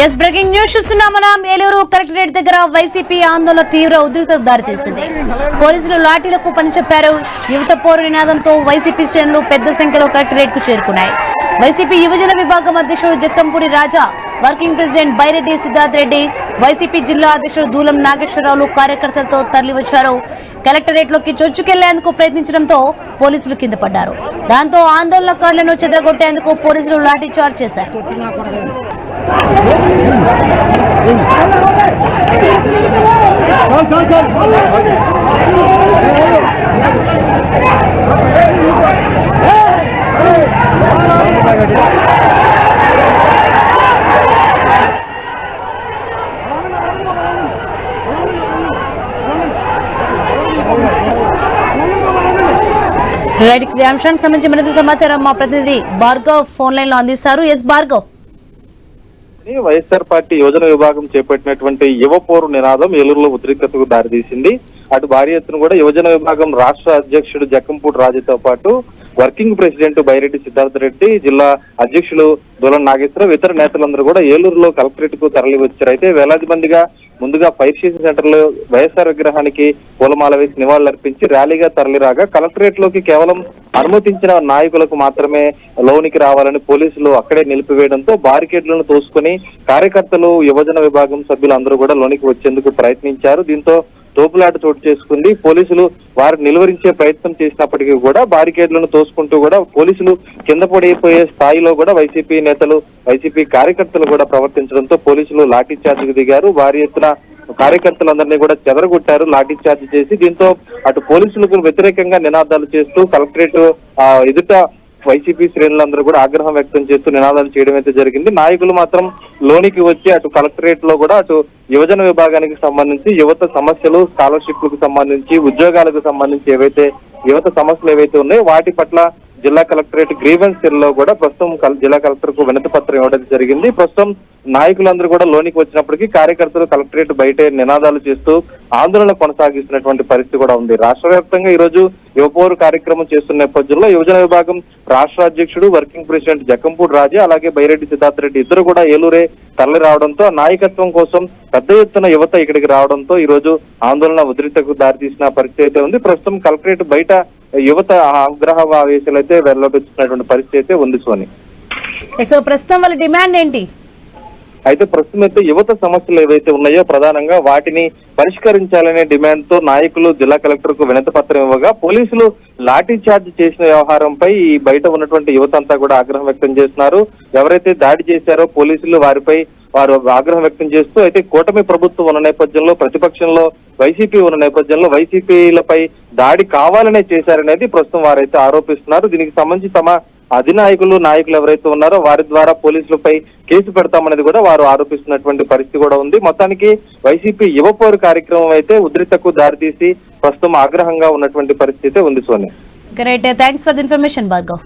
Yes breaking news చూస్తున్నాం మనం. Eluru collectorate దగ్గర వైసీపీ ఆందోళన తీవ్ర ఉద్రిక్తతకు దారితీసింది. పోలీసులు లాఠీలకు పని చెప్పారు. యువత పోరు నినాదంతో వైసీపీ శ్రేణులు పెద్ద సంఖ్యలో కలెక్టరేట్ కు చేరుకున్నాయి. వైసీపీ యువజన విభాగం అధ్యక్షుడు జక్కంపూడి రాజా, వర్కింగ్ ప్రెసిడెంట్ బైరెడ్డి సిద్ధార్థ్ రెడ్డి, వైసీపీ జిల్లా అధ్యక్షుడు దూలం నాగేశ్వరరావులు కార్యకర్తలతో తరలివచ్చారు. కలెక్టరేట్ లోకి చొచ్చుకెళ్లేందుకు ప్రయత్నించడంతో పోలీసులు కింద పడ్డారు. దాంతో ఆందోళనకారులను చెదరగొట్టేందుకు పోలీసులు లాఠీ చార్జ్ చేశారు. రైట్, ఈ అంశానికి సంబంధించి మరింత సమాచారం మా ప్రతినిధి భార్గవ్ ఫోన్ లైన్ లో అందిస్తారు. ఎస్ భార్గవ్. వైఎస్ఆర్ పార్టీ యువజన విభాగం చేపట్టినటువంటి యువ పోరు నినాదం ఏలూరులో ఉద్రిక్తతకు దారితీసింది. అటు భారీ ఎత్తున కూడా యువజన విభాగం రాష్ట్ర అధ్యక్షుడు జక్కంపూడి రాజుతో పాటు వర్కింగ్ ప్రెసిడెంట్ బైరెడ్డి సిద్ధార్థ్ రెడ్డి, జిల్లా అధ్యక్షులు దూలం నాగేశ్వరరావు, ఇతర నేతలందరూ కూడా ఏలూరులో కలెక్టరేట్ కు తరలి వచ్చారు. అయితే వేలాది మందిగా ముందుగా ఫైర్ స్టేషన్ సెంటర్ లో వైఎస్ఆర్ విగ్రహానికి పూలమాల వేసి నివాళులర్పించి ర్యాలీగా తరలిరాగా కలెక్టరేట్ లోకి కేవలం అనుమతించిన నాయకులకు మాత్రమే లోనికి రావాలని పోలీసులు అక్కడే నిలిపివేయడంతో బారికేడ్లను తోసుకుని కార్యకర్తలు, యువజన విభాగం సభ్యులు అందరూ కూడా లోనికి వచ్చేందుకు ప్రయత్నించారు. దీంతో తోపులాట చోటు చేసుకుంది. పోలీసులు వారు నిలువరించే ప్రయత్నం చేసినప్పటికీ కూడా బారికేడ్లను తోసుకుంటూ కూడా పోలీసులు కింద పడిపోయే స్థాయిలో కూడా వైసీపీ నేతలు, వైసీపీ కార్యకర్తలు కూడా ప్రవర్తించడంతో పోలీసులు లాఠీ చార్జ్కు దిగారు. భారీ ఎత్తున కార్యకర్తలందరినీ కూడా చెదరగొట్టారు లాఠీ చార్జ్ చేసి. దీంతో అటు పోలీసులకు వ్యతిరేకంగా నినాదాలు చేస్తూ కలెక్టరేట్ ఎదుట వైసీపీ శ్రేణులందరూ కూడా ఆగ్రహం వ్యక్తం చేస్తూ నినాదాలు చేయడం అయితే జరిగింది. నాయకులు మాత్రం లోనికి వచ్చి అటు కలెక్టరేట్ లో కూడా అటు యువజన విభాగానికి సంబంధించి యువత సమస్యలు, స్కాలర్షిప్లకు సంబంధించి, ఉద్యోగాలకు సంబంధించి ఏవైతే యువత సమస్యలు ఏవైతే ఉన్నాయో వాటి పట్ల జిల్లా కలెక్టరేట్ గ్రీవెన్స్ సెల్ లో కూడా ప్రస్తుతం జిల్లా కలెక్టర్ కు వినతి పత్రం ఇవ్వడం జరిగింది. ప్రస్తుతం నాయకులందరూ కూడా లోనికి వచ్చినప్పటికీ కార్యకర్తలు కలెక్టరేట్ బయటే నినాదాలు చేస్తూ ఆందోళన కొనసాగిస్తున్నటువంటి పరిస్థితి కూడా ఉంది. రాష్ట్ర వ్యాప్తంగా ఈ రోజు యువపోరు కార్యక్రమం చేస్తున్న నేపథ్యంలో యువజన విభాగం రాష్ట్ర అధ్యక్షుడు వర్కింగ్ ప్రెసిడెంట్ జక్కంపూడి రాజా, అలాగే బైరెడ్డి సిద్ధార్థ్ రెడ్డి ఇద్దరు కూడా ఏలూరే తరలి రావడంతో నాయకత్వం కోసం పెద్ద ఎత్తున యువత ఇక్కడికి రావడంతో ఈ రోజు ఆందోళన ఉద్రిక్తతకు దారితీసిన పరిస్థితి అయితే ఉంది. ప్రస్తుతం కలెక్టరేట్ బయట యువత ఆగ్రహ ఆవేశాలు అయితే వెల్లబెట్టుతున్నటువంటి పరిస్థితి అయితే ఉంది. సోని, సో ప్రస్తుతం వాళ్ళ డిమాండ్ ఏంటి? అయితే ప్రస్తుతం అయితే యువత సమస్యలు ఏవైతే ఉన్నాయో ప్రధానంగా వాటిని పరిష్కరించాలనే డిమాండ్ తో నాయకులు జిల్లా కలెక్టర్ కు వినతి పత్రం ఇవ్వగా పోలీసులు లాఠీ చార్జ్ చేసిన వ్యవహారంపై బయట ఉన్నటువంటి యువత అంతా కూడా ఆగ్రహం వ్యక్తం చేస్తున్నారు. ఎవరైతే దాడి చేశారో పోలీసులు వారు ఆగ్రహం వ్యక్తం చేస్తూ అయితే కూటమి ప్రభుత్వం ఉన్న నేపథ్యంలో, ప్రతిపక్షంలో వైసీపీ ఉన్న నేపథ్యంలో వైసీపీలపై దాడి కావాలనే చేశారనేది ప్రస్తుతం వారైతే ఆరోపిస్తున్నారు. దీనికి సంబంధించి తమ అధినాయకులు, నాయకులు ఎవరైతే ఉన్నారో వారి ద్వారా పోలీసులపై కేసు పెడతామనేది కూడా వారు ఆరోపిస్తున్నటువంటి పరిస్థితి కూడా ఉంది. మొత్తానికి వైసీపీ యువపోరు కార్యక్రమం అయితే ఉద్రిక్తతకు దారితీసి ప్రస్తుతం ఆగ్రహంగా ఉన్నటువంటి పరిస్థితి ఉంది. సోని, great, thanks for the information Bhargav.